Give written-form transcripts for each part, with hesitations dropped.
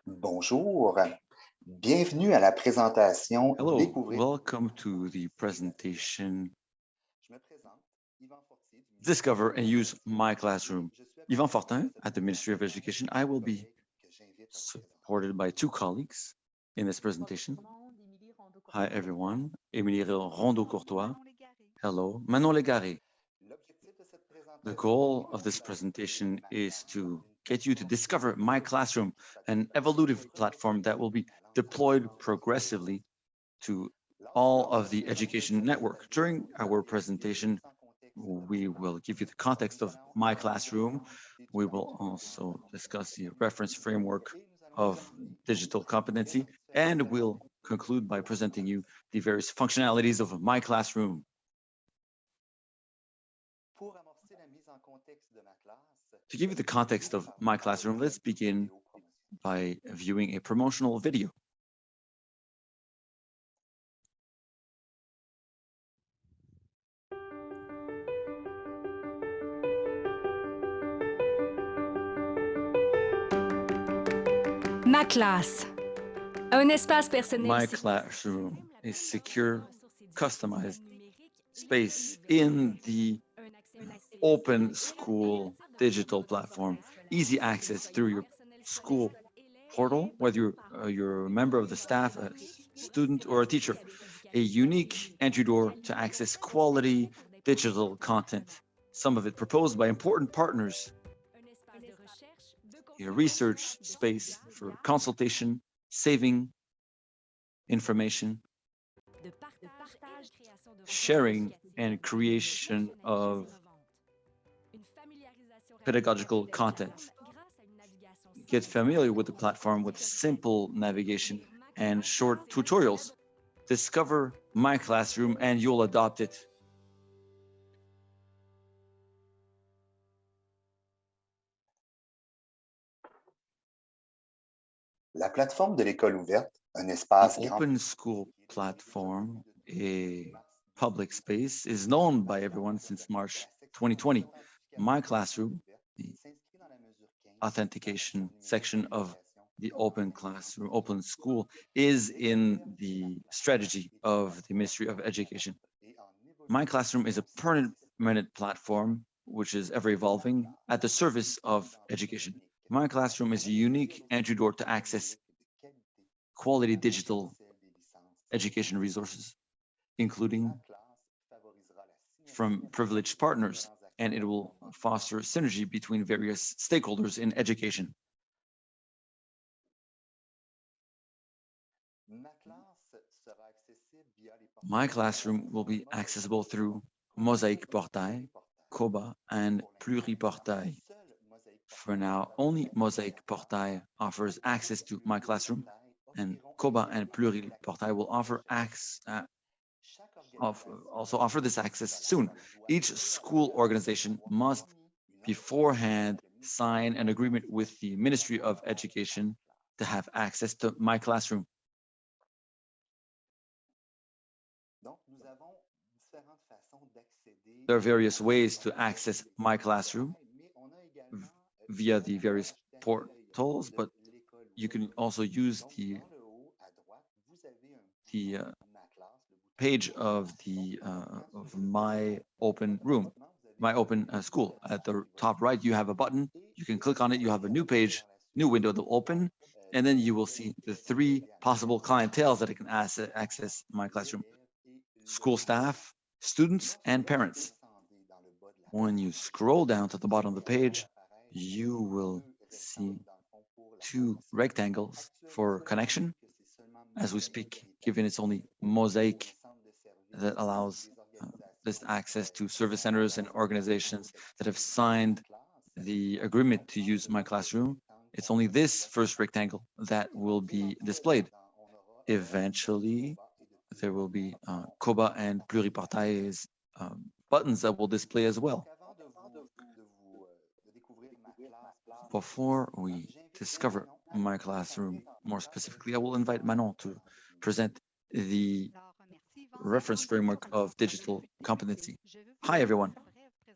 Bonjour, bienvenue à la présentation Hello, Découvrir. welcome to the presentation Je me présente, Yvan Fortier du ministère de Discover and Use l'Éducation. My Classroom. Je suis Yvan accompagné Fortin pour cette at the Ministry of présentation Education. de I deux will be collègues que j'invite à se présenter. supported by two colleagues in this presentation. Hi everyone, Émilie Rondeau-Courtois. Hello, Manon Légaré. L'objectif de cette The présentation goal est of this d'installer presentation ma is classe, to une get you to plateforme discover My évolutive Classroom, qui an s'adresse à tous les evolutive écoles platform that will be à deployed l'enseignement supérieur. progressively to all Lors de of cette the education présentation, network. During nous our allons étudier les presentation, différents contextes de we l'enseignement. will give you the context Nous of allons My également Classroom. We étudier will also discuss the Continuum reference framework et nous allons of terminer digital par présenter competency, les and différentes we'll fonctionnalités conclude by de ma presenting you classe. the various functionalities of My Classroom. Pour amorcer la mise en contexte de ma classe, To give you the context of My Classroom, let's begin vidéo promotionnelle. by viewing a promotional video. Ma classe. Un espace personnel. My Classroom is secure, customized space in the open school digital platform, easy access through your school portal, whether you're a member of the staff, a student, or a teacher, a unique entry door to access quality digital content, some of it proposed by important partners, a research space for consultation, saving information, sharing, and creation of pedagogical content. Get familiar with the platform with simple navigation and short tutorials. Discover My Classroom and you'll adopt it. La plateforme de l'école ouverte, un The espace grand open school platform, a public space, is known by everyone since March 2020. My Classroom, the s'inscrit dans la mesure 15 authentication section of the open classroom, open school, is in the strategy of the Ministry of Education. My Classroom is a permanent platform which is ever evolving at the service of education. My Classroom is a unique entry door to access quality digital education resources, including from privileged partners, and it will foster synergy between various stakeholders in education. My Classroom will be accessible through Mosaic Portail, COBA, and Pluriportail. For now, only Mosaic Portail offers access to My Classroom, and COBA and Pluriportail will also offer this access soon. Each school organization must beforehand sign an agreement with the Ministry of Education to have access to My Classroom. There are various ways to access My Classroom via the various portals, but you can also use the page of My Open Room, My Open School. At the top right, you have a button. You can click on it. You have a new page, new window that will open, and then you will see the three possible clienteles that it can access My Classroom: school staff, students, and parents. When you scroll down to the bottom of the page, you will see two rectangles for connection. As we speak, given it's only Mosaic that allows this access to service centers and organizations that have signed the agreement to use My Classroom, it's only this first rectangle that will be displayed. Eventually, there will be COBA and Pluriportail's buttons that will display as well. Before we discover My Classroom more specifically, I will invite Manon to present the reference framework of digital competency. Hi, everyone.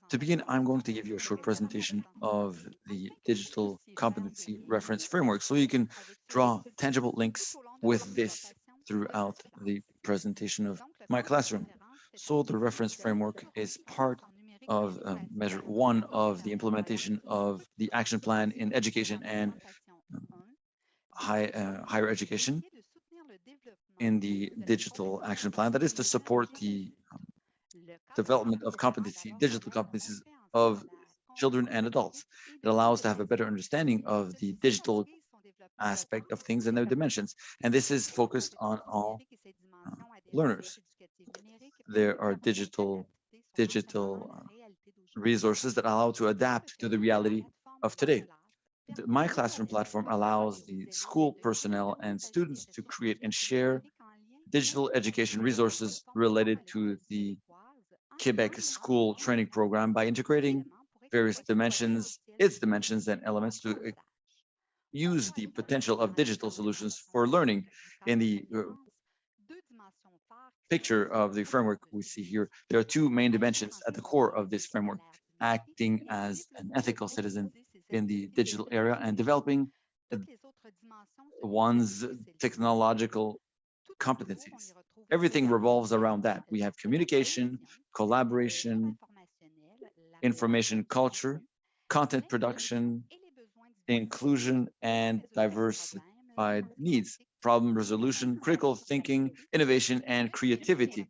To begin, I'm going to give you a short presentation of the digital competency reference framework so you can draw tangible links with this throughout the presentation of my classroom. So the reference framework is part of measure 1 of the implementation of the action plan in education and higher education in the digital action plan. That is to support the development of digital competencies of children and adults. It allows to have a better understanding of the digital aspect of things and their dimensions. And this is focused on all learners. There are digital resources that allow to adapt to the reality of today. The My Classroom platform allows the school personnel and students to create and share digital education resources related to the Quebec school training program by integrating various its dimensions and elements to use the potential of digital solutions for learning. In the picture of the framework we see here, there are two main dimensions at the core of this framework: acting as an ethical citizen in the digital area and developing one's technological competencies. Everything revolves around that. We have communication, collaboration, information culture, content production, inclusion, and diversified needs, problem resolution, critical thinking, innovation, and creativity,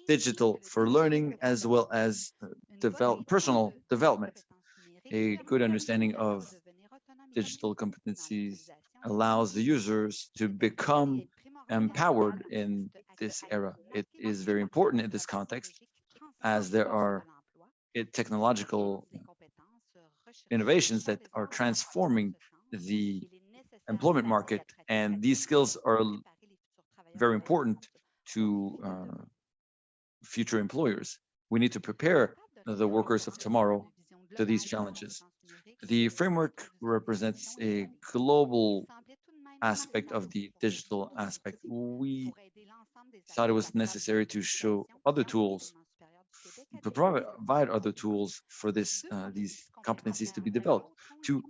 digital for learning, as well as personal development. A good understanding of digital competencies allows the users to become empowered in this era. It is very important in this context, as there are technological innovations that are transforming the employment market, and these skills are very important to future employers. We need to prepare the workers of tomorrow to these challenges. The framework represents a global aspect of the digital aspect. We thought it was necessary to show other tools, to provide other tools for these competencies to be developed. Two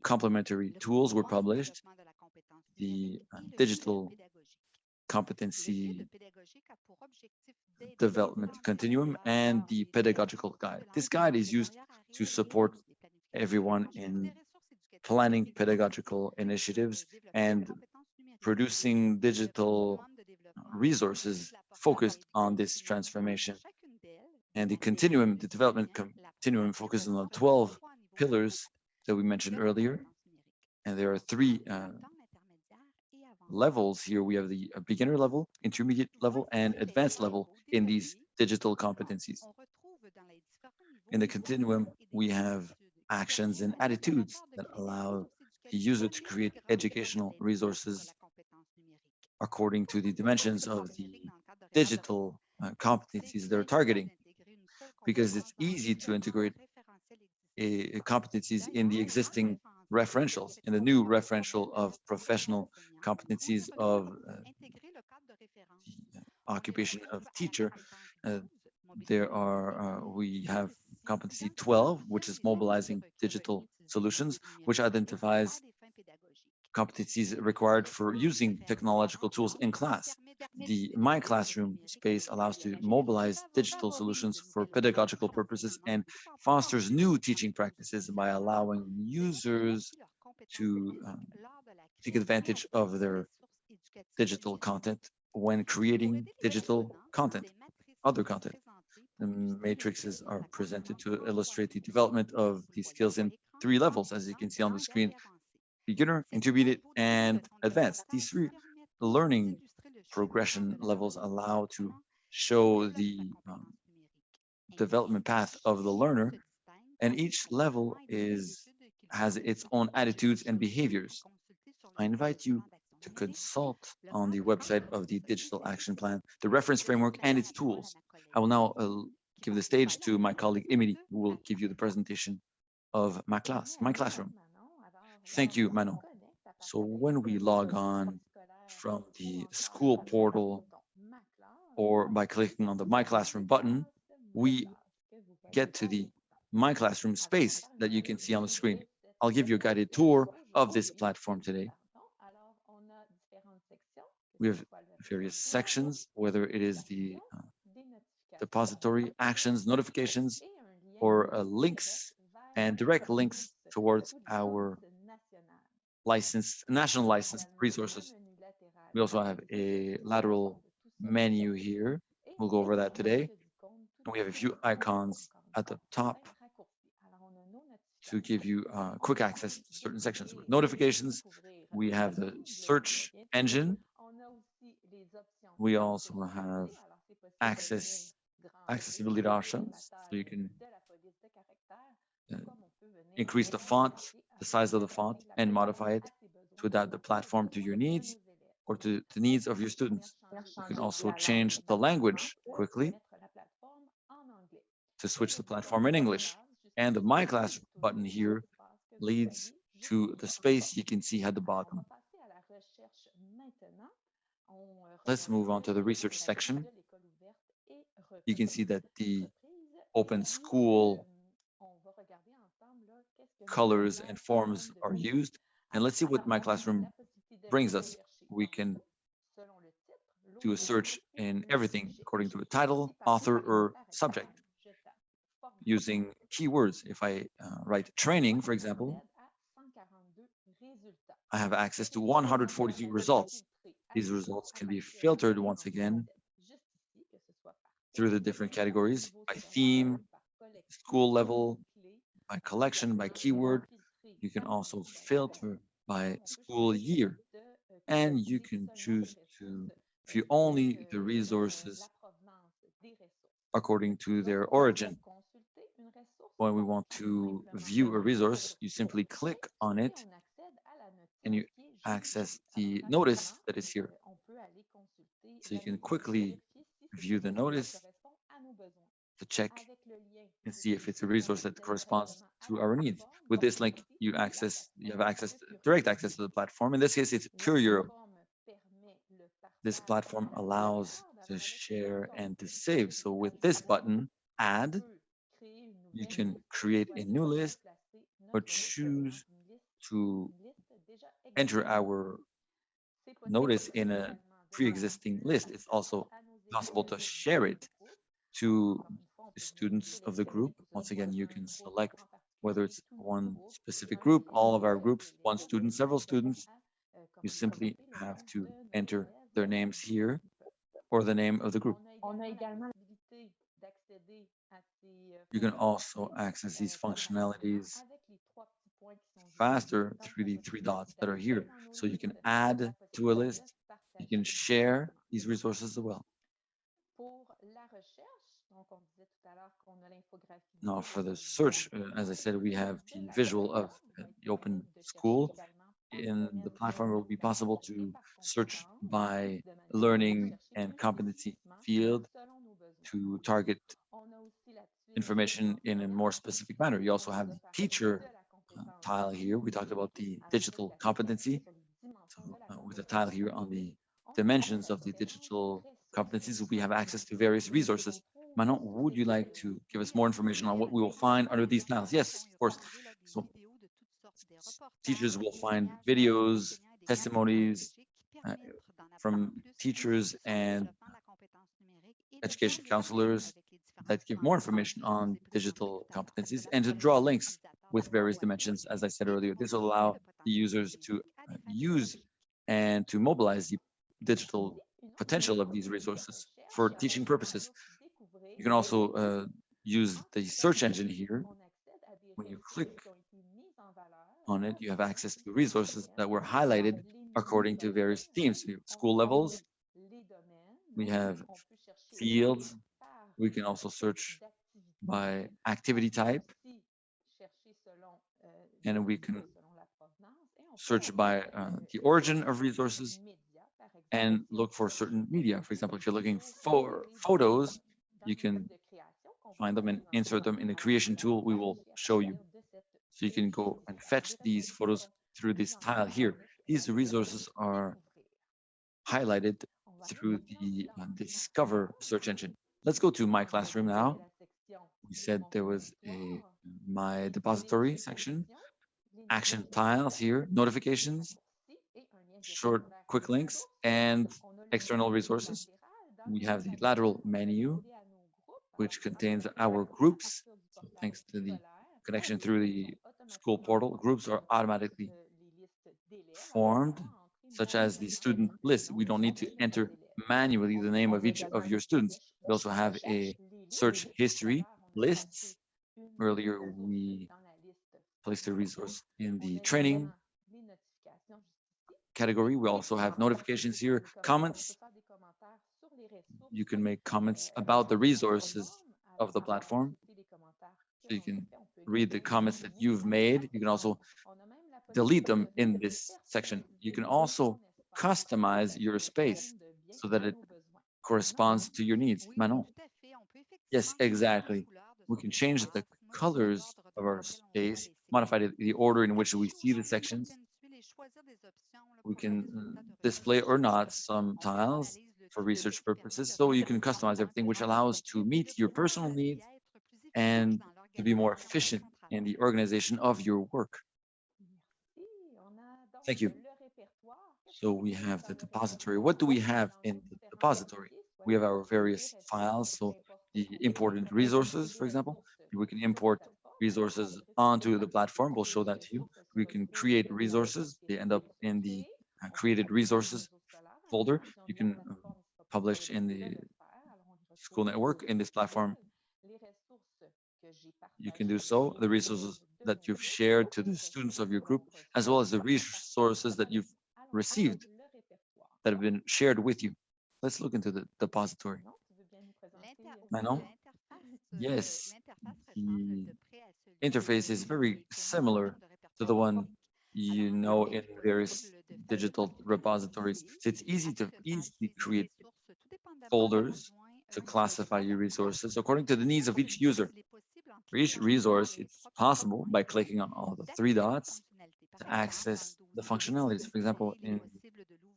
complementary tools were published: the digital competency development continuum and the pedagogical guide. This guide is used to support everyone in planning pedagogical initiatives and producing digital resources focused on this transformation. And the development continuum focuses on the 12 pillars that we mentioned earlier. And there are three levels here. We have the beginner level, intermediate level, and advanced level in these digital competencies. In the continuum, we have actions and attitudes that allow the user to create educational resources according to the dimensions of the digital competencies they're targeting, because it's easy to integrate competencies in the existing referentials, in the new referential of professional competencies of the occupation of teacher. We have competency 12, which is mobilizing digital solutions, which identifies competencies required for using technological tools in class. The My Classroom space allows to mobilize digital solutions for pedagogical purposes and fosters new teaching practices by allowing users to take advantage of their digital content when creating digital content, other content. The matrices are presented to illustrate the development of these skills in 3 levels, as you can see on the screen: beginner, intermediate, and advanced. These 3 learning progression levels allow to show the development path of the learner, and each level has its own attitudes and behaviors. I invite you to consult on the website of the Digital Action Plan, the reference framework, and its tools. I will now give the stage to my colleague Emily, who will give you the presentation of my classroom. Thank you, Manon. So when we log on from the school portal or by clicking on the My Classroom button, we get to the My Classroom space that you can see on the screen. I'll give you a guided tour of this platform today. We have various sections, whether it is the depository, actions, notifications, or links and direct links towards our national licensed resources. We also have a lateral menu here. We'll go over that today. And we have a few icons at the top to give you quick access to certain sections. With notifications, we have the search engine. We also have accessibility options, so you can increase the font, the size of the font, and modify it to adapt the platform to your needs or to the needs of your students. You can also change the language quickly to switch the platform in English. And the My Class button here leads to the space you can see at the bottom. Let's move on to the research section. You can see that the open school colors and forms are used. And let's see what My Classroom brings us. We can do a search in everything according to a title, author, or subject using keywords. If I write training, for example, I have access to 142 results. These results can be filtered once again through the different categories by theme, school level, by collection, by keyword. You can also filter by school year, and you can choose to view only the resources according to their origin. When we want to view a resource, you simply click on it and you access the notice that is here. So you can quickly view the notice to check and see if it's a resource that corresponds to our needs. With this link, you have direct access to the platform. In this case, it's Curio. This platform allows to share and to save. So with this button, Add, you can create a new list or choose to enter our notice in a pre-existing list. It's also possible to share it to students of the group. Once again, you can select whether it's one specific group, all of our groups, one student, several students. You simply have to enter their names here or the name of the group. You can also access these functionalities faster through the three dots that are here. So you can add to a list, you can share these resources as well. Now for the search, as I said, we have the visual of the open school. In the platform, it will be possible to search by learning and competency field to target information in a more specific manner. You also have the teacher tile here. We talked about the digital competency. So with a tile here on the dimensions of the digital competencies, we have access to various resources. Manon, would you like to give us more information on what we will find under these tiles? Yes, of course. So teachers will find videos, testimonies from teachers and education counselors that give more information on digital competencies and to draw links with various dimensions. As I said earlier, this will allow the users to use and to mobilize the digital potential of these resources for teaching purposes. You can also use the search engine here. When you click on it, you have access to resources that were highlighted according to various themes. We have school levels, we have fields, we can also search by activity type, and we can search by the origin of resources and look for certain media. For example, if you're looking for photos, you can find them and insert them in the creation tool we will show you. So you can go and fetch these photos through this tile here. These resources are highlighted through the Discover search engine. Let's go to My Classroom now. We said there was a My Depository section, action tiles here, notifications, short quick links, and external resources. We have the lateral menu, which contains our groups. So thanks to the connection through the school portal, groups are automatically formed, such as the student list. We don't need to enter manually the name of each of your students. We also have a search history lists. Earlier, we placed a resource in the training category. We also have notifications here, comments. You can make comments about the resources of the platform. So you can read the comments that you've made. You can also delete them in this section. You can also customize your space so that it corresponds to your needs. Manon? Yes, exactly. We can change the colors of our space, modify the order in which we see the sections. We can display or not some tiles for research purposes. So you can customize everything, which allows to meet your personal needs and to be more efficient in the organization of your work. Thank you. So we have the depository. What do we have in the depository? We have our various files. So the imported resources, for example, we can import resources onto the platform. We'll show that to you. We can create resources. They end up in the created resources folder. You can publish in the school network in this platform. You can do so. The resources that you've shared to the students of your group, as well as the resources that you've received that have been shared with you. Let's look into the depository. Manon? Yes, the interface is very similar to the one you know in various digital repositories. So it's easy to easily create folders to classify your resources according to the needs of each user. For each resource, it's possible by clicking on all the three dots to access the functionalities. For example, in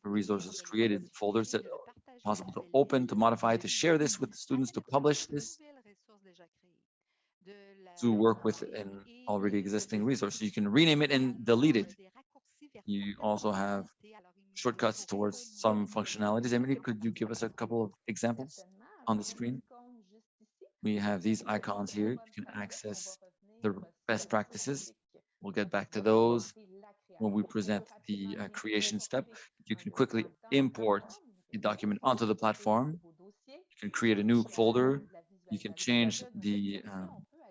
resources created folders that are possible to open, to modify, to share this with the students, to publish this, to work with an already existing resource. So you can rename it and delete it. You also have shortcuts towards some functionalities. Emily, could you give us a couple of examples on the screen? We have these icons here. You can access the best practices. We'll get back to those when we present the creation step. You can quickly import a document onto the platform. You can create a new folder. You can change the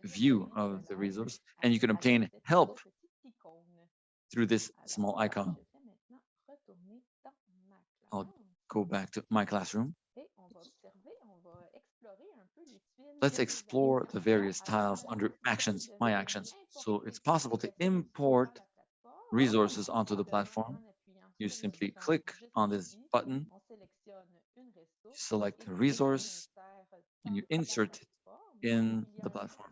view of the resource, and you can obtain help through this small icon. I'll go back to my classroom. Let's explore the various tiles under actions, my actions. So it's possible to import resources onto the platform. You simply click on this button, select a resource, and you insert it in the platform.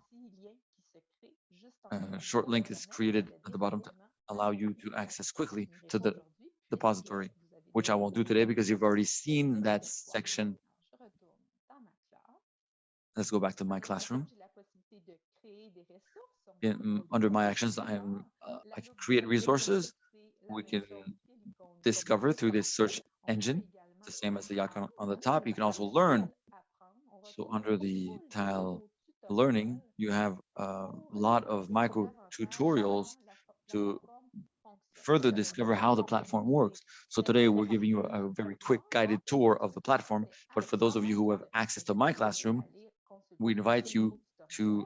A short link is created at the bottom to allow you to access quickly to the depository, which I won't do today because you've already seen that section. Let's go back to my classroom. Under my actions, I can create resources. We can discover through this search engine, the same as the icon on the top. You can also learn. So under the tile learning, you have a lot of micro tutorials to further discover how the platform works. So today we're giving you a very quick guided tour of the platform. But for those of you who have access to my classroom, we invite you to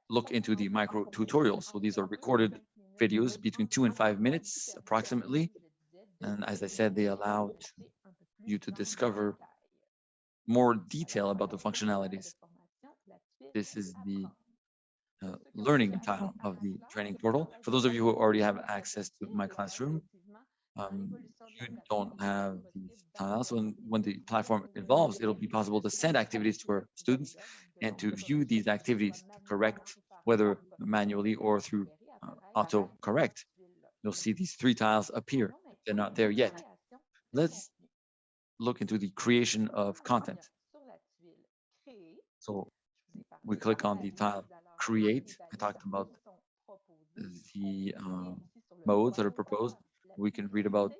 look into the micro tutorials. So these are recorded videos between 2 and 5 minutes approximately. And as I said, they allow you to discover more detail about the functionalities. This is the learning tile of the training portal. For those of you who already have access to my classroom, you don't have these tiles. When the platform evolves, it'll be possible to send activities to our students and to view these activities, to correct, whether manually or through auto-correct. You'll see these three tiles appear. They're not there yet. Let's look into the creation of content. So we click on the tile Create. I talked about the modes that are proposed. We can read about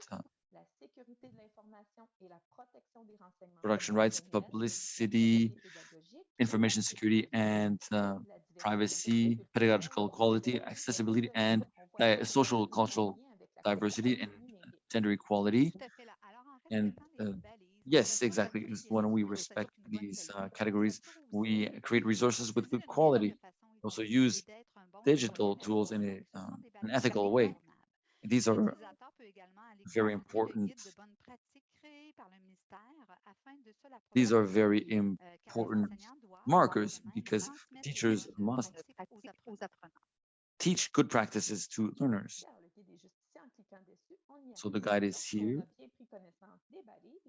production rights, publicity, information security, and privacy, pedagogical quality, accessibility, and social cultural diversity and gender equality. And yes, exactly. When we respect these categories, we create resources with good quality. Also use digital tools in an ethical way. These are very important. These are very important markers because teachers must teach good practices to learners. So the guide is here.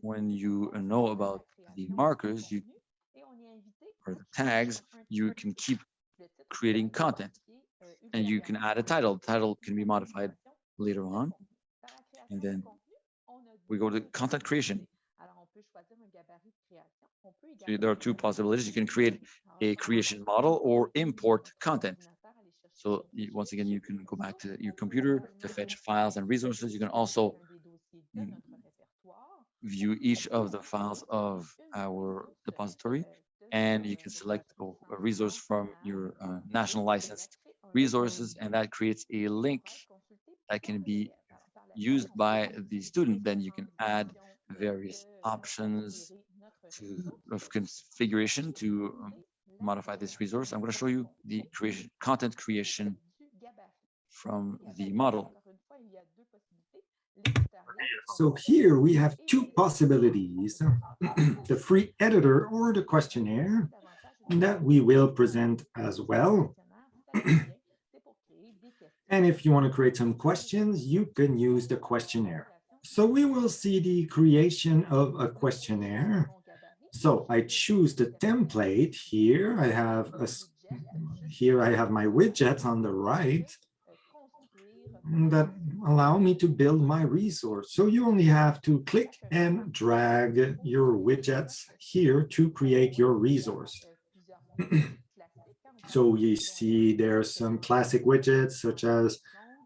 When you know about the markers or the tags, you can keep creating content and you can add a title. The title can be modified later on. And then we go to content creation. So there are two possibilities. You can create a creation model or import content. So once again, you can go back to your computer to fetch files and resources. You can also view each of the files of our depository, and you can select a resource from your national licensed resources, and that creates a link that can be used by the student. Then you can add various options of configuration to modify this resource. I'm going to show you the content creation from the model. So here we have two possibilities, the free editor or the questionnaire that we will present as well. And if you want to create some questions, you can use the questionnaire. So we will see the creation of a questionnaire. So I choose the template here. I have my widgets on the right that allow me to build my resource. So you only have to click and drag your widgets here to create your resource. So you see there's some classic widgets such as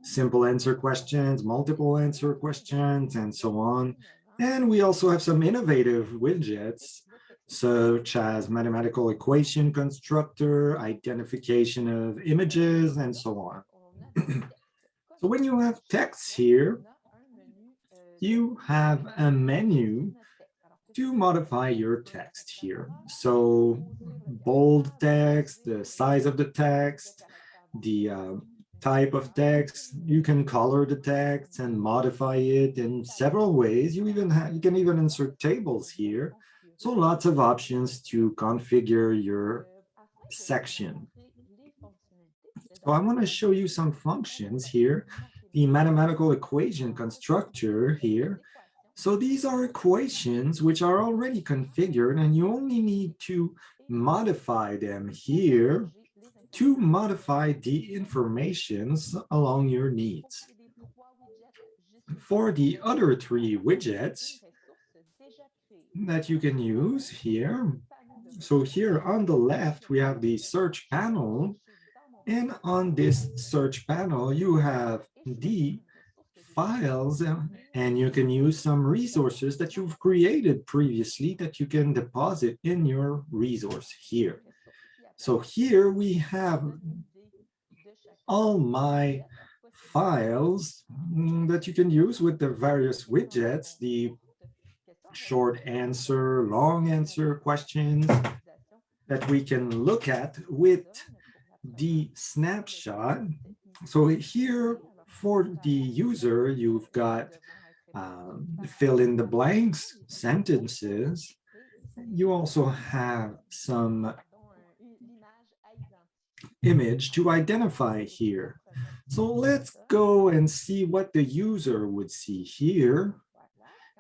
simple answer questions, multiple answer questions, and so on. And we also have some innovative widgets such as mathematical equation constructor, identification of images, and so on. So when you have text here, you have a menu to modify your text here. So bold text, the size of the text, the type of text, you can color the text and modify it in several ways. You can even insert tables here. So lots of options to configure your section. So I want to show you some functions here. The mathematical equation constructor here. So these are equations which are already configured, and you only need to modify them here to modify the informations along your needs. For the other three widgets that you can use here, so here on the left, we have the search panel. And on this search panel, you have the files, and you can use some resources that you've created previously that you can deposit in your resource here. So here we have all my files that you can use with the various widgets, the short answer, long answer questions that we can look at with the snapshot. So here for the user, you've got fill in the blanks, sentences. You also have some image to identify here. So let's go and see what the user would see here.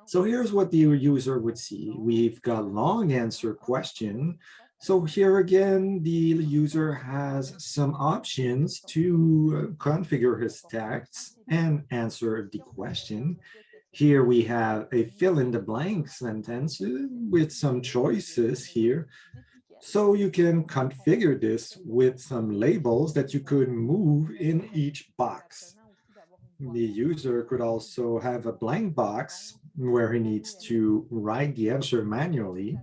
So here's what the user would see. We've got long answer question. So here again, the user has some options to configure his text and answer the question. Here we have a fill in the blank sentence with some choices here. So you can configure this with some labels that you could move in each box. The user could also have a blank box where he needs to write the answer manually.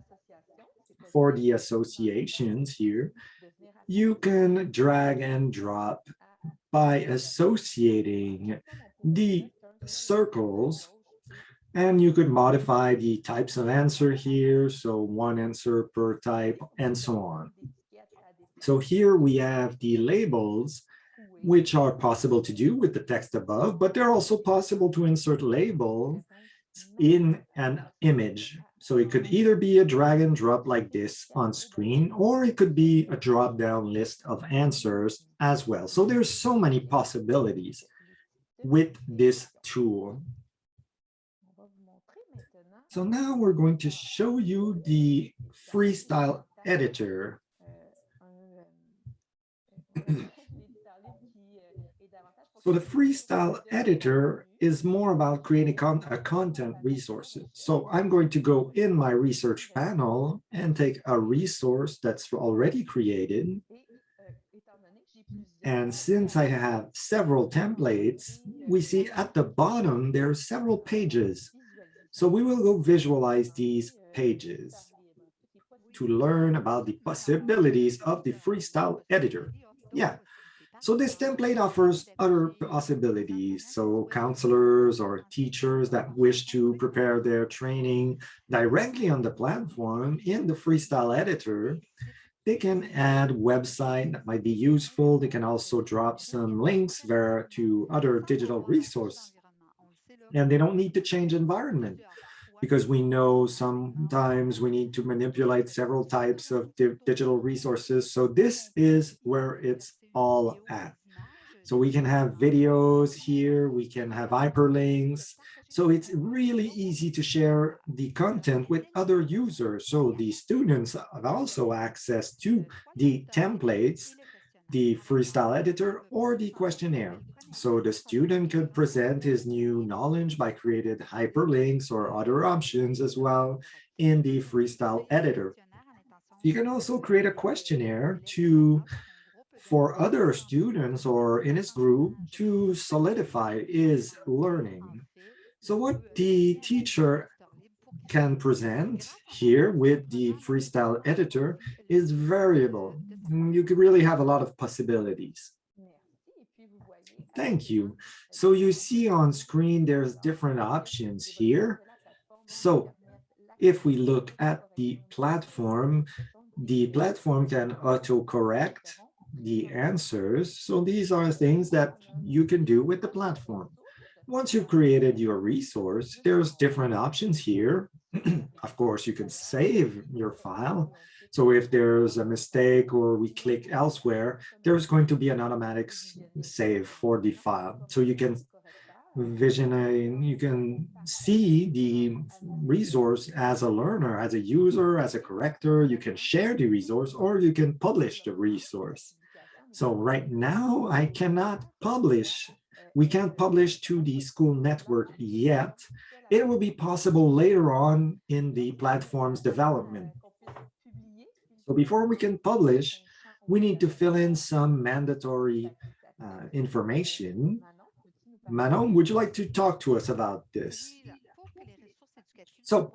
For the associations here, you can drag and drop by associating the circles, and you could modify the types of answer here. So one answer per type and so on. So here we have the labels, which are possible to do with the text above, but they're also possible to insert label in an image. So it could either be a drag and drop like this on screen, or it could be a drop-down list of answers as well. So there's so many possibilities with this tool. So now we're going to show you the Freestyle Editor. So the Freestyle Editor is more about creating a content resources. So I'm going to go in my research panel and take a resource that's already created. And since I have several templates, we see at the bottom, there are several pages. So we will go visualize these pages to learn about the possibilities of the Freestyle Editor. Yeah. So this template offers other possibilities. So counselors or teachers that wish to prepare their training directly on the platform in the Freestyle Editor, they can add website that might be useful. They can also drop some links there to other digital resources. And they don't need to change environment, because we know sometimes we need to manipulate several types of digital resources. So this is where it's all at. So we can have videos here, we can have hyperlinks. So it's really easy to share the content with other users. So the students have also access to the templates, the Freestyle Editor, or the questionnaire. So the student could present his new knowledge by creating hyperlinks or other options as well in the Freestyle Editor. You can also create a questionnaire for other students or in his group to solidify his learning. So what the teacher can present here with the Freestyle Editor is variable. You could really have a lot of possibilities. Thank you. So you see on screen, there's different options here. So if we look at the platform can auto-correct the answers. So these are things that you can do with the platform. Once you've created your resource, there's different options here. Of course, you can save your file. So if there's a mistake or we click elsewhere, there's going to be an automatic save for the file. So you can you can see the resource as a learner, as a user, as a corrector. You can share the resource or you can publish the resource. So right now, I cannot publish. We can't publish to the school network yet. It will be possible later on in the platform's development. So before we can publish, we need to fill in some mandatory information. Manon, would you like to talk to us about this? So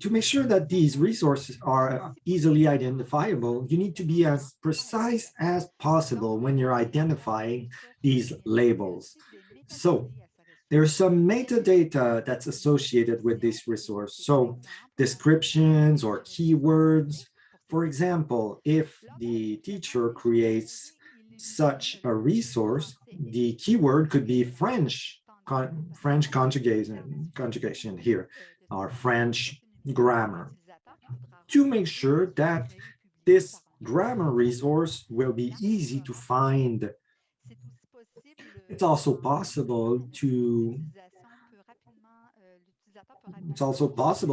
to make sure that these resources are easily identifiable, you need to be as precise as possible when you're identifying these labels. So there's some metadata that's associated with this resource. So descriptions or keywords. For example, if the teacher creates such a resource, the keyword could be French conjugation here, or French grammar, to make sure that this grammar resource will be easy to find. It's also possible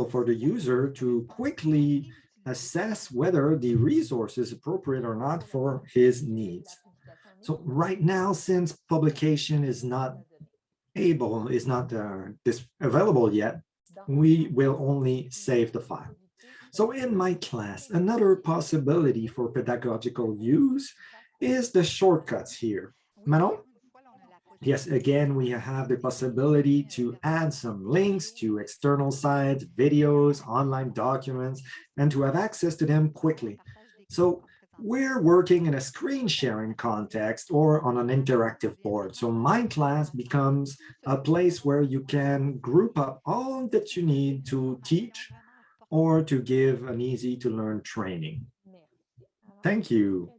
for the user to quickly assess whether the resource is appropriate or not for his needs. So right now, since publication is not available yet, we will only save the file. So in my class, another possibility for pedagogical use is the shortcuts here. Manon? Yes, again, we have the possibility to add some links to external sites, videos, online documents, and to have access to them quickly. So we're working in a screen sharing context or on an interactive board. So my class becomes a place where you can group up all that you need to teach or to give an easy to learn training. Thank you.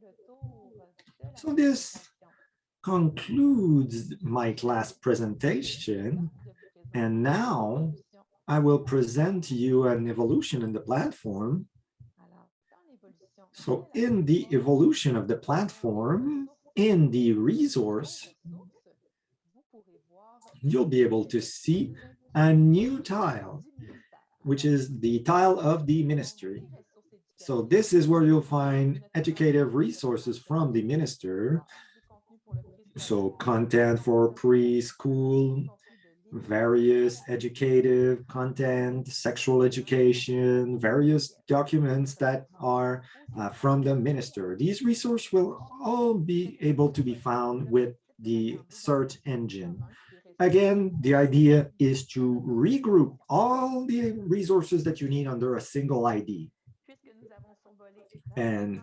So this concludes my class presentation. And now I will present to you an evolution in the platform. So in the evolution of the platform, in the resource, you'll be able to see a new tile, which is the tile of the ministry. So this is where you'll find educative resources from the minister. So content for preschool, various educative content, sexual education, various documents that are from the minister. These resources will all be able to be found with the search engine. Again, the idea is to regroup all the resources that you need under a single ID. And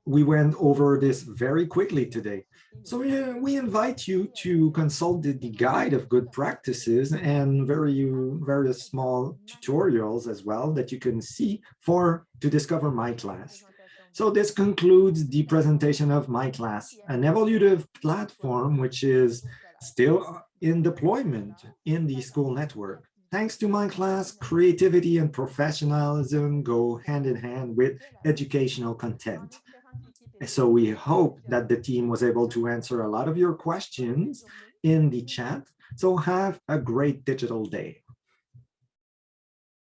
we went over this very quickly today. So we invite you to consult the guide of good practices and various small tutorials as well that you can see to discover my class. So this concludes the presentation of my class, an evolutive platform which is still in deployment in the school network. Thanks to my class, creativity and professionalism go hand in hand with educational content. So we hope that the team was able to answer a lot of your questions in the chat. So have a great digital day.